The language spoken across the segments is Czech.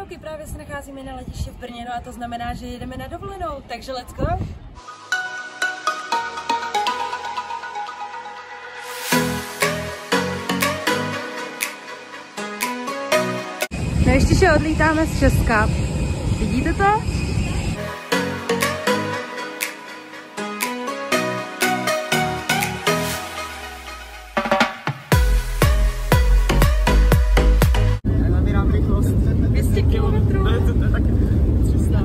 holky, právě se nacházíme na letišti v Brně, no a to znamená, že jedeme na dovolenou, takže let's go! No ještě se odlítáme z Česka. Vidíte to? Nabírám rychlost. 200 km. To je taky 300.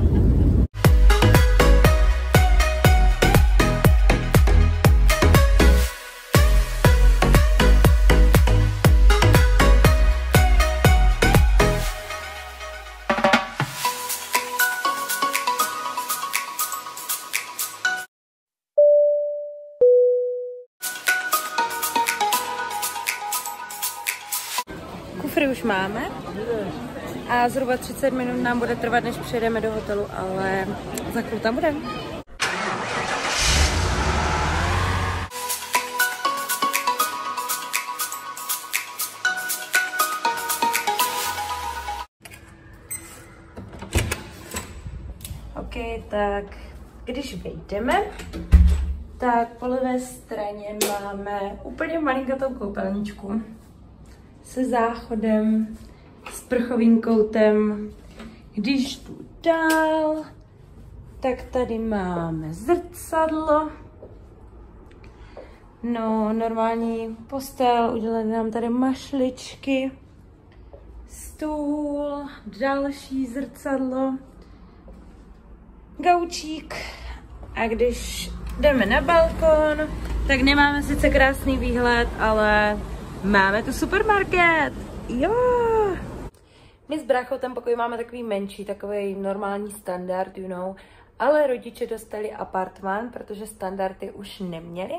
Kufry už máme a zhruba 30 minut nám bude trvat, než přijedeme do hotelu, ale za chvíli tam budeme. Ok, tak když vejdeme, tak po levé straně máme úplně malinkatou koupelničku se záchodem, s prchovým koutem. Když jdu dál, tak tady máme zrcadlo. No, normální postel, udělali nám tady mašličky, stůl, další zrcadlo, gaučík. A když jdeme na balkon, tak nemáme sice krásný výhled, ale máme tu supermarket, jo! My s bráchou ten pokoj máme takový menší, takový normální standard, you know, ale rodiče dostali apartmán, protože standardy už neměli.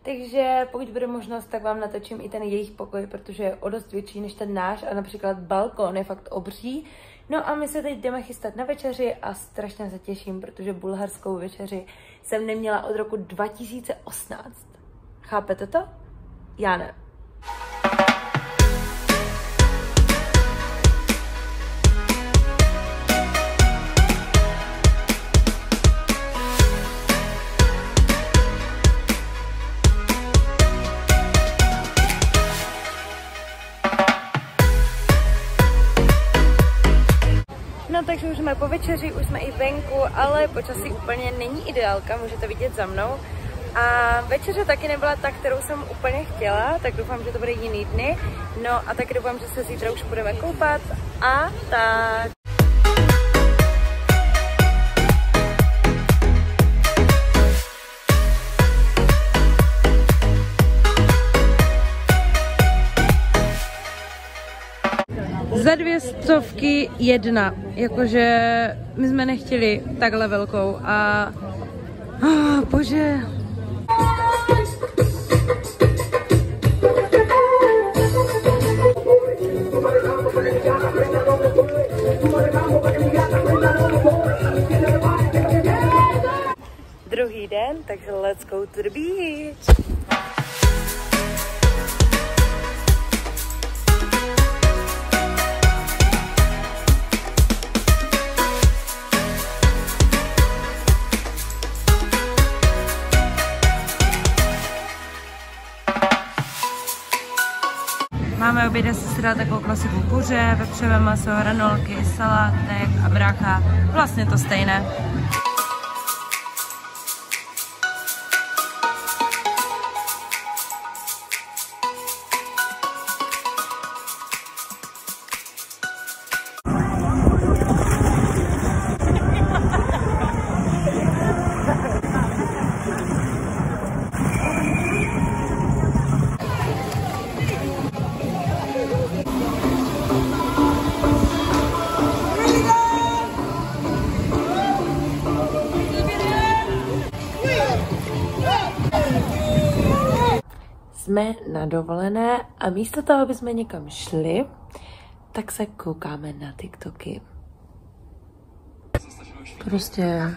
Takže pokud bude možnost, tak vám natočím i ten jejich pokoj, protože je o dost větší než ten náš a například balkon je fakt obří. No a my se teď jdeme chystat na večeři a strašně se těším, protože bulharskou večeři jsem neměla od roku 2018. Chápete to? Já ne. No takže už jsme po večeři, už jsme i venku, ale počasí úplně není ideálka, můžete vidět za mnou. A večeře taky nebyla ta, kterou jsem úplně chtěla, tak doufám, že to bude jiný dny. No a taky doufám, že se zítra už budeme koupat a tak. Za 201, jakože my jsme nechtěli takhle velkou a bože. Druhý den, takže let's go to the beach. Máme oběda si dát takovou klasiku kuře, vepřové maso, hranolky, salátek a brácha. Vlastně to stejné. Jsme na dovolené a místo toho, aby jsme někam šli, tak se koukáme na TikToky. Prostě...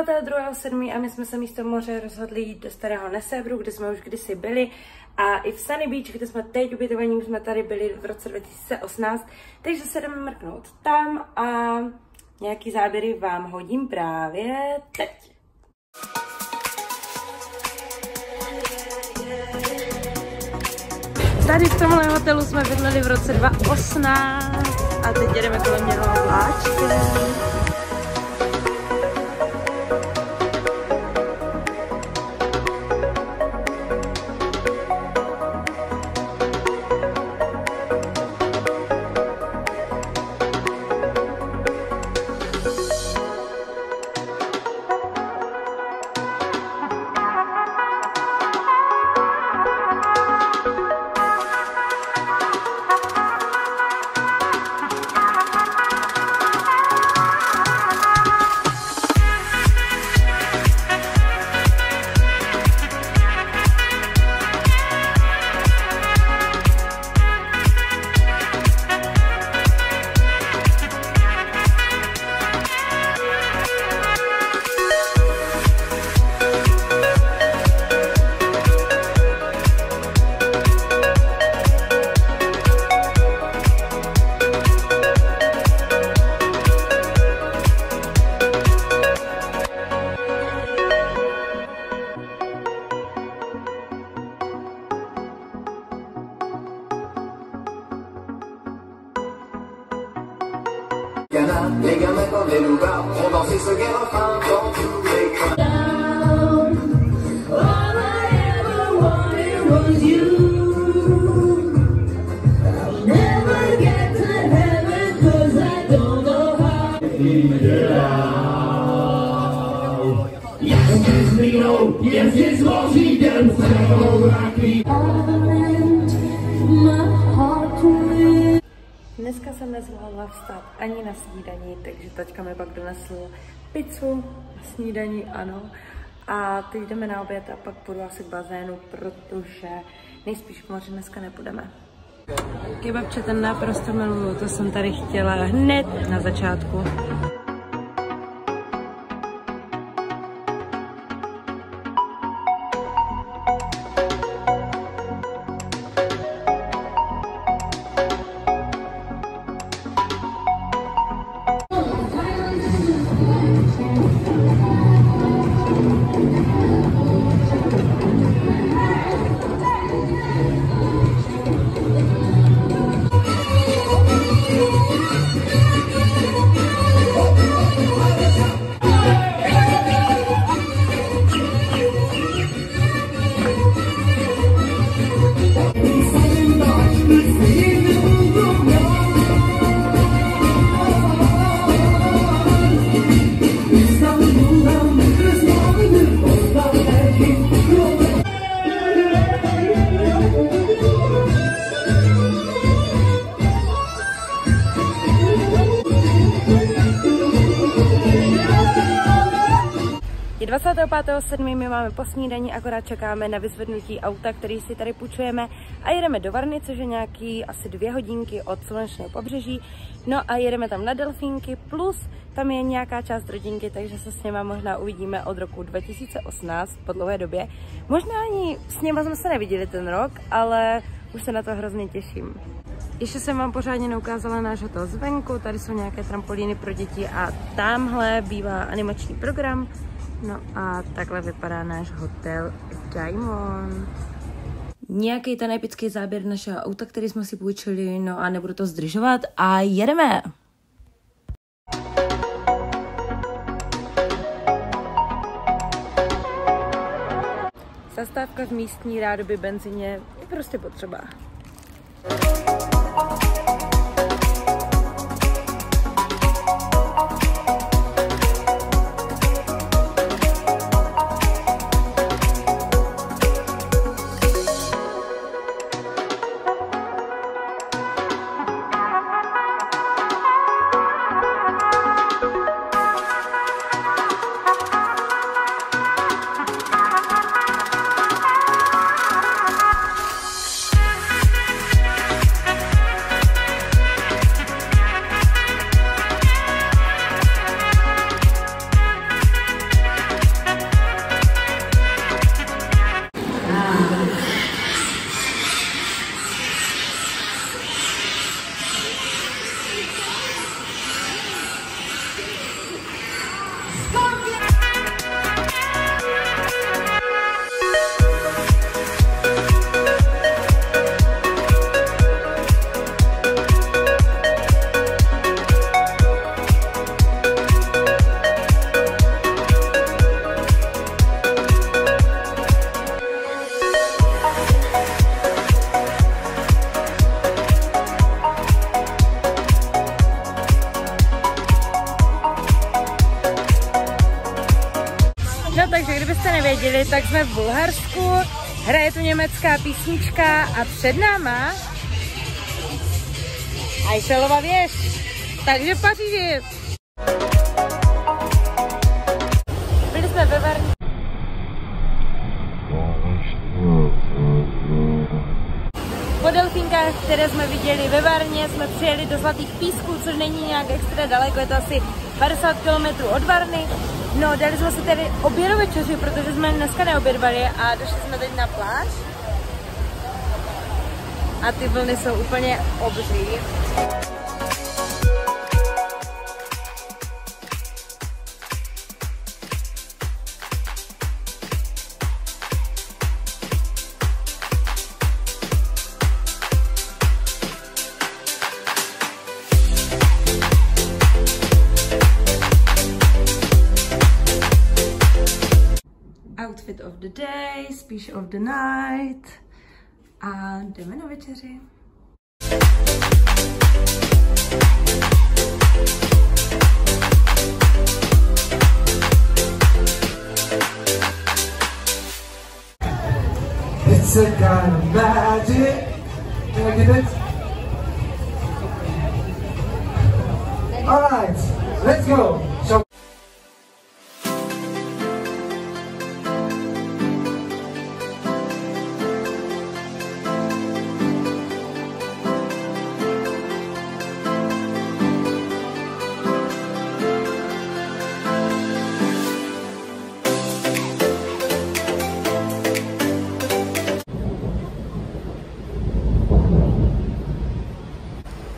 22.7. a my jsme se místo moře rozhodli jít do Starého Nesebru, kde jsme už kdysi byli. A i v Sunny Beach, kde jsme teď ubytovaní, už jsme tady byli v roce 2018, takže se jdeme mrknout tam a nějaký záběry vám hodím právě teď. Tady v tomhle hotelu jsme bydleli v roce 2018 a teď jdeme kolem něho vláčkem. Les gamins dans les loupards ont dansé ce guerre enfin dans tous les coins. All I ever wanted was you. I'll never get to heaven 'cause I don't know how. Yes, it's Leo. Yes, it's Washington. My heart will. Dneska jsem nezvládla vstát ani na snídani, takže taťka mi pak donesl pizzu na snídani, ano. A teď jdeme na oběd a pak půjdu asi k bazénu, protože nejspíš k moři dneska nepůjdeme. Kebabče ten naprosto miluju, to jsem tady chtěla hned na začátku. Je 25.7. my máme po snídani, akorát čekáme na vyzvednutí auta, který si tady půjčujeme a jedeme do Varny, což je nějaký asi 2 hodinky od Slunečného pobřeží. No a jedeme tam na delfínky, plus tam je nějaká část rodinky, takže se s něma možná uvidíme od roku 2018 po dlouhé době. Možná ani s něma jsme se neviděli ten rok, ale už se na to hrozně těším. Ještě jsem vám pořádně neukázala náš hotel zvenku, tady jsou nějaké trampolíny pro děti a tamhle bývá animační program. No a takhle vypadá náš hotel Diamond. Nějaký ten epický záběr našeho auta, který jsme si půjčili, no a nebudu to zdržovat a jedeme! Zastávka v místní rádoby benzině je prostě potřeba. nevěděli, tak jsme v Bulharsku, hraje tu německá písnička a před náma Eiffelova věž, takže v Paříži. Byli jsme ve Varně. Po delfínkách, které jsme viděli ve Varně, jsme přijeli do Zlatých písků, což není nějak extra daleko, je to asi 50 km od Varny. No, dali jsme si tedy oběd večeři, protože jsme dneska neobědvali a došli jsme teď na pláž. A ty vlny jsou úplně obří. Outfit of the day, speech of the night a jdeme na večeři. It's a kind of magic. Can I get it? All right, let's go. So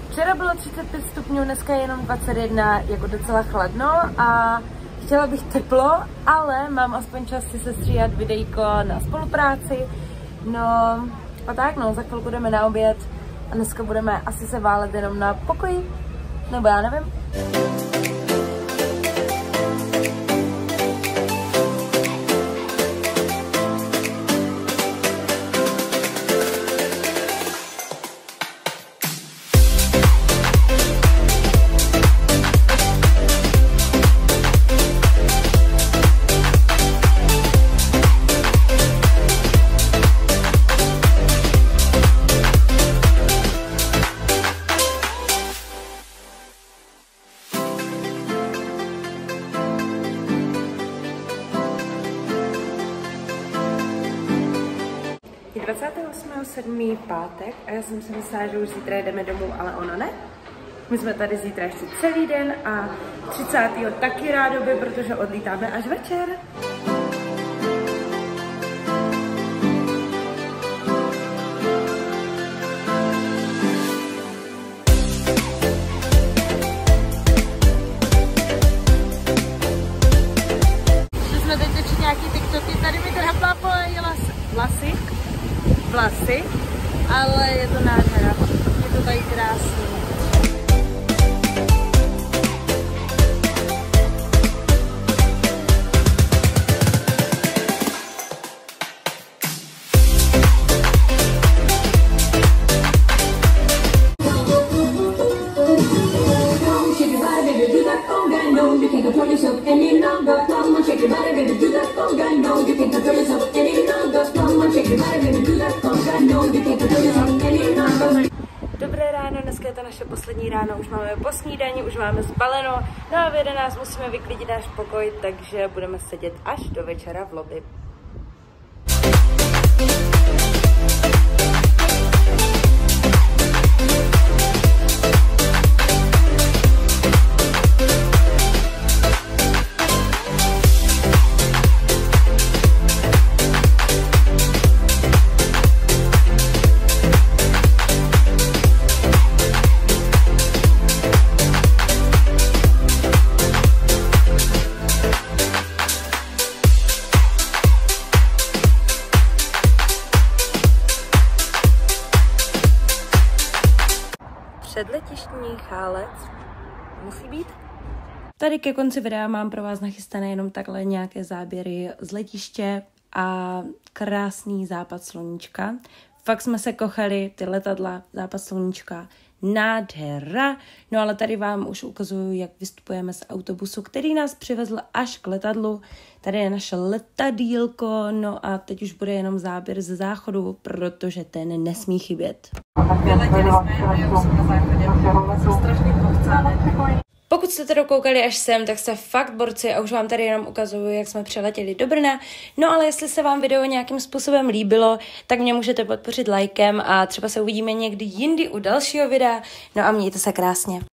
včera bylo 35 stupňů, dneska je jenom 21, jako docela chladno a chtěla bych teplo, ale mám aspoň čas si sestříhat videjko na spolupráci. No a tak no, za chvilku jdeme na oběd a dneska budeme asi se válet jenom na pokoji, nebo já nevím. Je 28.7. pátek a já jsem si myslela, že už zítra jdeme domů, ale ono ne. My jsme tady zítra ještě celý den a 30. taky rádoby, protože odlítáme až večer. Šli jsme teď točit nějaký TikToky, tady mi teda plápolají vlasy, ale je to nádhera, je to tady krásný. Dobré ráno, dneska je to naše poslední ráno, už máme po snídani, už máme zbaleno, no a v 11 musíme vyklidit náš pokoj, takže budeme sedět až do večera v lobby. Předletištní chálec musí být. Tady ke konci videa mám pro vás nachystané jenom takhle nějaké záběry z letiště a krásný západ sluníčka. Fakt jsme se kochali, ty letadla, západ sluníčka, nádhera. No ale tady vám už ukazuju, jak vystupujeme z autobusu, který nás přivezl až k letadlu. Tady je naše letadýlko, no a teď už bude jenom záběr ze záchodu, protože ten nesmí chybět. Vyletěli jsme a já už jsem na záchodě. Jsem strašně pochcány. Pokud jste to dokoukali až sem, tak jste fakt borci a už vám tady jenom ukazuju, jak jsme přiletěli do Brna. No ale jestli se vám video nějakým způsobem líbilo, tak mě můžete podpořit lajkem a třeba se uvidíme někdy jindy u dalšího videa. No a mějte se krásně.